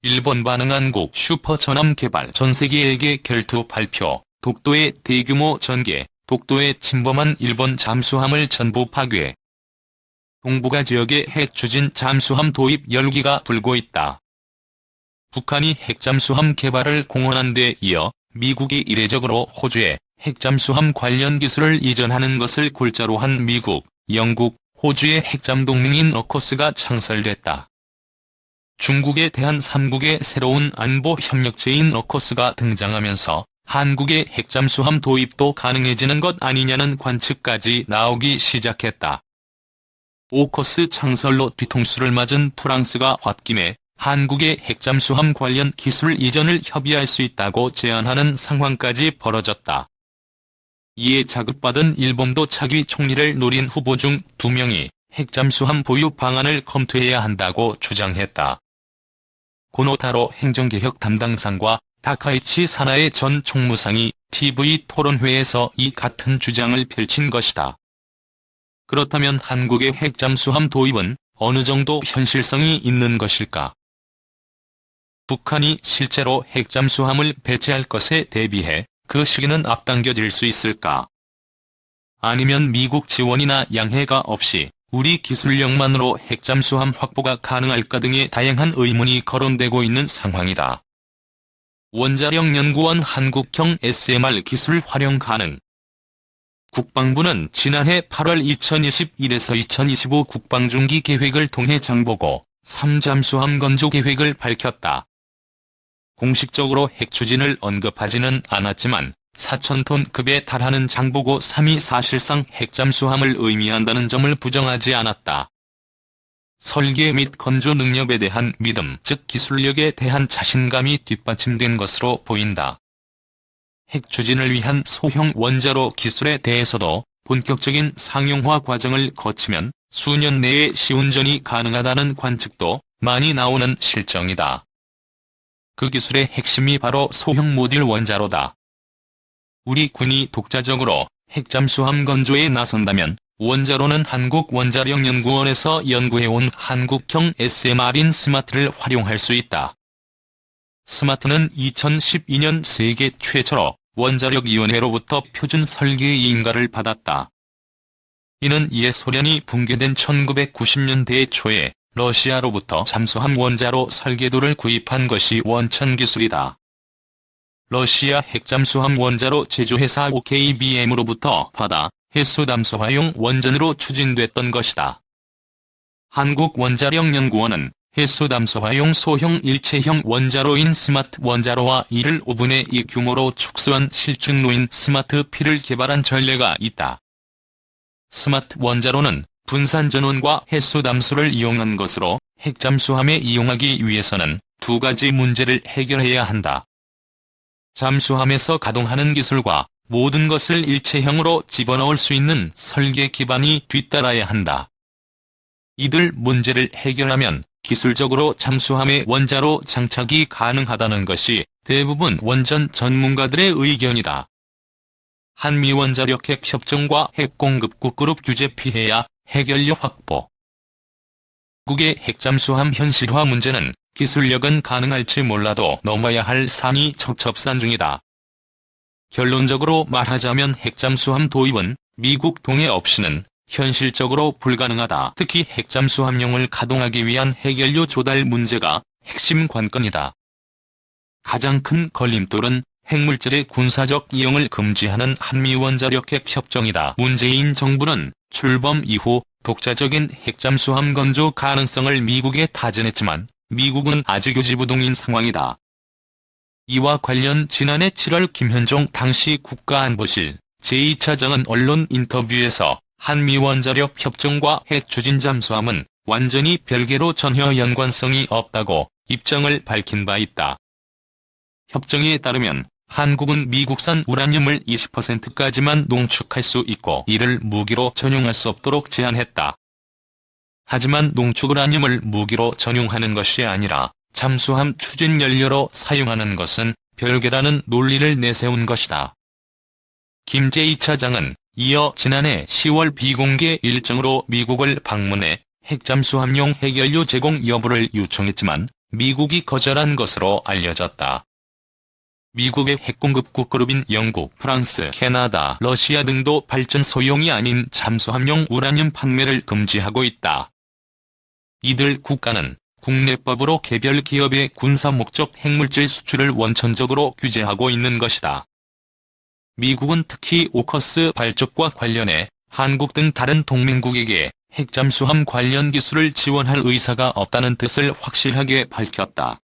일본 반응 한국 슈퍼전함 개발 전세계에게 결투 발표. 독도의 대규모 전개. 독도에 침범한 일본 잠수함을 전부 파괴. 동북아 지역에 핵추진 잠수함 도입 열기가 불고 있다. 북한이 핵잠수함 개발을 공언한 데 이어 미국이 이례적으로 호주에 핵잠수함 관련 기술을 이전하는 것을 골자로 한 미국, 영국, 호주의 핵잠 동맹인 어코스가 창설됐다. 중국에 대한 3국의 새로운 안보 협력체인 어코스가 등장하면서 한국의 핵잠수함 도입도 가능해지는 것 아니냐는 관측까지 나오기 시작했다. 오코스 창설로 뒤통수를 맞은 프랑스가 홧김에 한국의 핵잠수함 관련 기술 이전을 협의할 수 있다고 제안하는 상황까지 벌어졌다. 이에 자극받은 일본도 차기 총리를 노린 후보 중 2명이 핵잠수함 보유 방안을 검토해야 한다고 주장했다. 고노타로 행정개혁 담당상과 다카이치 사나에 전 총무상이 TV 토론회에서 이 같은 주장을 펼친 것이다. 그렇다면 한국의 핵잠수함 도입은 어느 정도 현실성이 있는 것일까? 북한이 실제로 핵잠수함을 배치할 것에 대비해 그 시기는 앞당겨질 수 있을까? 아니면 미국 지원이나 양해가 없이 우리 기술력만으로 핵잠수함 확보가 가능할까 등의 다양한 의문이 거론되고 있는 상황이다. 원자력연구원 한국형 SMR 기술 활용 가능. 국방부는 지난해 8월 2021에서 2025 국방중기 계획을 통해 장보고 3잠수함 건조 계획을 밝혔다. 공식적으로 핵추진을 언급하지는 않았지만 4,000톤급에 달하는 장보고 3이 사실상 핵잠수함을 의미한다는 점을 부정하지 않았다. 설계 및 건조 능력에 대한 믿음, 즉 기술력에 대한 자신감이 뒷받침된 것으로 보인다. 핵추진을 위한 소형 원자로 기술에 대해서도 본격적인 상용화 과정을 거치면 수년 내에 시운전이 가능하다는 관측도 많이 나오는 실정이다. 그 기술의 핵심이 바로 소형 모듈 원자로다. 우리 군이 독자적으로 핵잠수함 건조에 나선다면 원자로는 한국원자력연구원에서 연구해온 한국형 SMR인 스마트를 활용할 수 있다. 스마트는 2012년 세계 최초로 원자력위원회로부터 표준 설계의 인가를 받았다. 이는 이에 소련이 붕괴된 1990년대 초에 러시아로부터 잠수함 원자로 설계도를 구입한 것이 원천 기술이다. 러시아 핵잠수함 원자로 제조회사 OKBM으로부터 받아 해수담소화용 원전으로 추진됐던 것이다. 한국원자력연구원은 해수담소화용 소형 일체형 원자로인 스마트 원자로와 이를 5분의 2 규모로 축소한 실증로인 스마트 P를 개발한 전례가 있다. 스마트 원자로는 분산 전원과 해수담소를 이용한 것으로 핵잠수함에 이용하기 위해서는 2가지 문제를 해결해야 한다. 잠수함에서 가동하는 기술과 모든 것을 일체형으로 집어넣을 수 있는 설계 기반이 뒤따라야 한다. 이들 문제를 해결하면 기술적으로 잠수함의 원자로 장착이 가능하다는 것이 대부분 원전 전문가들의 의견이다. 한미원자력핵 협정과 핵공급국 그룹 규제 피해야 해결력 확보. 국의 핵잠수함 현실화 문제는 기술력은 가능할지 몰라도 넘어야 할 산이 첩첩산 중이다. 결론적으로 말하자면 핵잠수함 도입은 미국 동의 없이는 현실적으로 불가능하다. 특히 핵잠수함용을 가동하기 위한 핵연료 조달 문제가 핵심 관건이다. 가장 큰 걸림돌은 핵물질의 군사적 이용을 금지하는 한미원자력핵 협정이다. 문재인 정부는 출범 이후 독자적인 핵잠수함 건조 가능성을 미국에 타진했지만 미국은 아직 요지부동인 상황이다. 이와 관련 지난해 7월 김현종 당시 국가안보실 제2차장은 언론 인터뷰에서 한미원자력 협정과 핵추진 잠수함은 완전히 별개로 전혀 연관성이 없다고 입장을 밝힌 바 있다. 협정에 따르면 한국은 미국산 우라늄을 20%까지만 농축할 수 있고 이를 무기로 전용할 수 없도록 제한했다. 하지만 농축 우라늄을 무기로 전용하는 것이 아니라 잠수함 추진 연료로 사용하는 것은 별개라는 논리를 내세운 것이다. 김 제2차장은 이어 지난해 10월 비공개 일정으로 미국을 방문해 핵잠수함용 핵연료 제공 여부를 요청했지만 미국이 거절한 것으로 알려졌다. 미국의 핵공급국 그룹인 영국, 프랑스, 캐나다, 러시아 등도 발전소용이 아닌 잠수함용 우라늄 판매를 금지하고 있다. 이들 국가는 국내법으로 개별 기업의 군사 목적 핵물질 수출을 원천적으로 규제하고 있는 것이다. 미국은 특히 오커스 발족과 관련해 한국 등 다른 동맹국에게 핵잠수함 관련 기술을 지원할 의사가 없다는 뜻을 확실하게 밝혔다.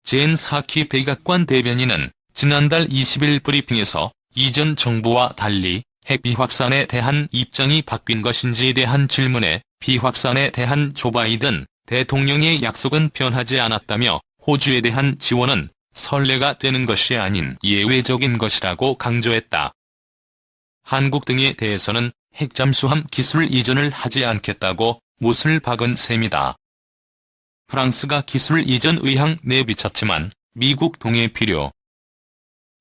젠 사키 백악관 대변인은 지난달 20일 브리핑에서 이전 정부와 달리 핵 비확산에 대한 입장이 바뀐 것인지에 대한 질문에 비확산에 대한 조 바이든 대통령의 약속은 변하지 않았다며 호주에 대한 지원은 선례가 되는 것이 아닌 예외적인 것이라고 강조했다. 한국 등에 대해서는 핵잠수함 기술 이전을 하지 않겠다고 못을 박은 셈이다. 프랑스가 기술 이전 의향 내비쳤지만 미국 동의 필요.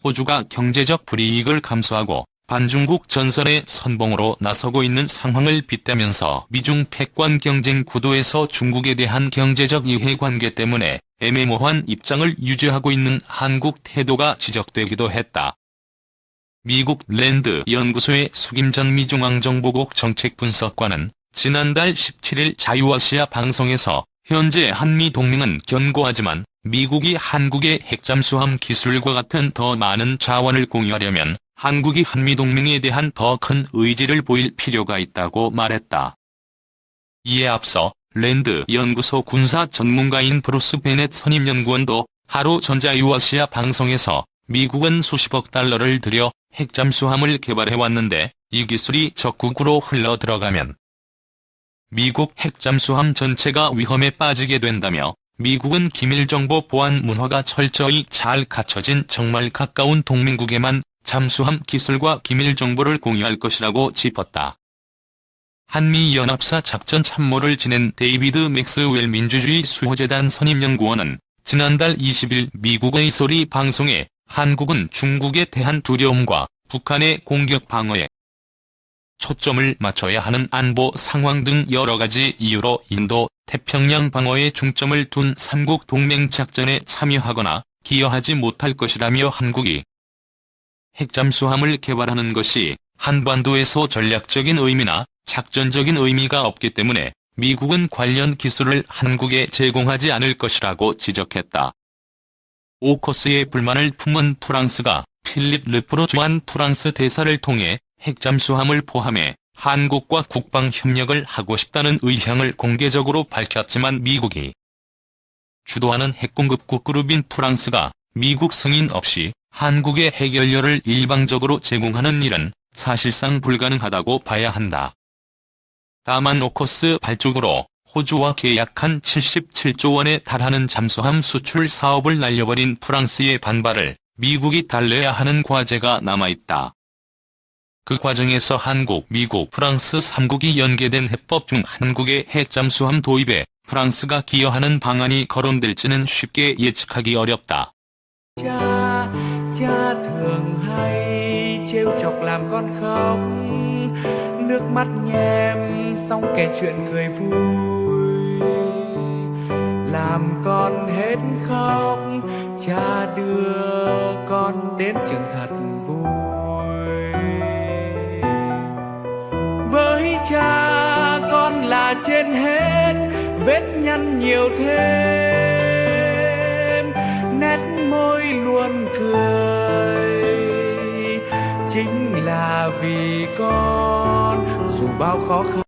호주가 경제적 불이익을 감수하고 반중국 전선의 선봉으로 나서고 있는 상황을 빗대면서 미중 패권 경쟁 구도에서 중국에 대한 경제적 이해관계 때문에 애매모호한 입장을 유지하고 있는 한국 태도가 지적되기도 했다. 미국 랜드 연구소의 숙임전 미중앙정보국 정책분석관은 지난달 17일 자유아시아 방송에서 현재 한미동맹은 견고하지만 미국이 한국의 핵잠수함 기술과 같은 더 많은 자원을 공유하려면 한국이 한미동맹에 대한 더 큰 의지를 보일 필요가 있다고 말했다. 이에 앞서 랜드 연구소 군사 전문가인 브루스 베넷 선임연구원도 하루 전 자유아시아 방송에서 미국은 수십억 달러를 들여 핵잠수함을 개발해왔는데 이 기술이 적국으로 흘러들어가면 미국 핵잠수함 전체가 위험에 빠지게 된다며 미국은 기밀정보 보안 문화가 철저히 잘 갖춰진 정말 가까운 동맹국에만 잠수함 기술과 기밀정보를 공유할 것이라고 짚었다. 한미연합사 작전 참모를 지낸 데이비드 맥스웰 민주주의 수호재단 선임연구원은 지난달 20일 미국의 소리 방송에 한국은 중국에 대한 두려움과 북한의 공격 방어에 초점을 맞춰야 하는 안보 상황 등 여러 가지 이유로 인도, 태평양 방어에 중점을 둔 삼국 동맹 작전에 참여하거나 기여하지 못할 것이라며 한국이 핵잠수함을 개발하는 것이 한반도에서 전략적인 의미나 작전적인 의미가 없기 때문에 미국은 관련 기술을 한국에 제공하지 않을 것이라고 지적했다. 오커스의 불만을 품은 프랑스가 필립 르포르 주한 프랑스 대사를 통해 핵잠수함을 포함해 한국과 국방협력을 하고 싶다는 의향을 공개적으로 밝혔지만 미국이 주도하는 핵공급국 그룹인 프랑스가 미국 승인 없이 한국의 핵연료를 일방적으로 제공하는 일은 사실상 불가능하다고 봐야 한다. 다만 오커스 발족으로 호주와 계약한 77조 원에 달하는 잠수함 수출 사업을 날려버린 프랑스의 반발을 미국이 달래야 하는 과제가 남아있다. 그 과정에서 한국, 미국, 프랑스 3국이 연계된 해법 중 한국의 핵잠수함 도입에 프랑스가 기여하는 방안이 거론될지는 쉽게 예측하기 어렵다. Cha thường hay trêu chọc làm con khóc, nước mắt nhem xong kể chuyện cười vui, làm con hết khóc, cha đưa con đến trường thật vui. Với cha con là trên hết, vết nhăn nhiều thêm, nét môi luôn cười, chính là vì con dù bao khó khăn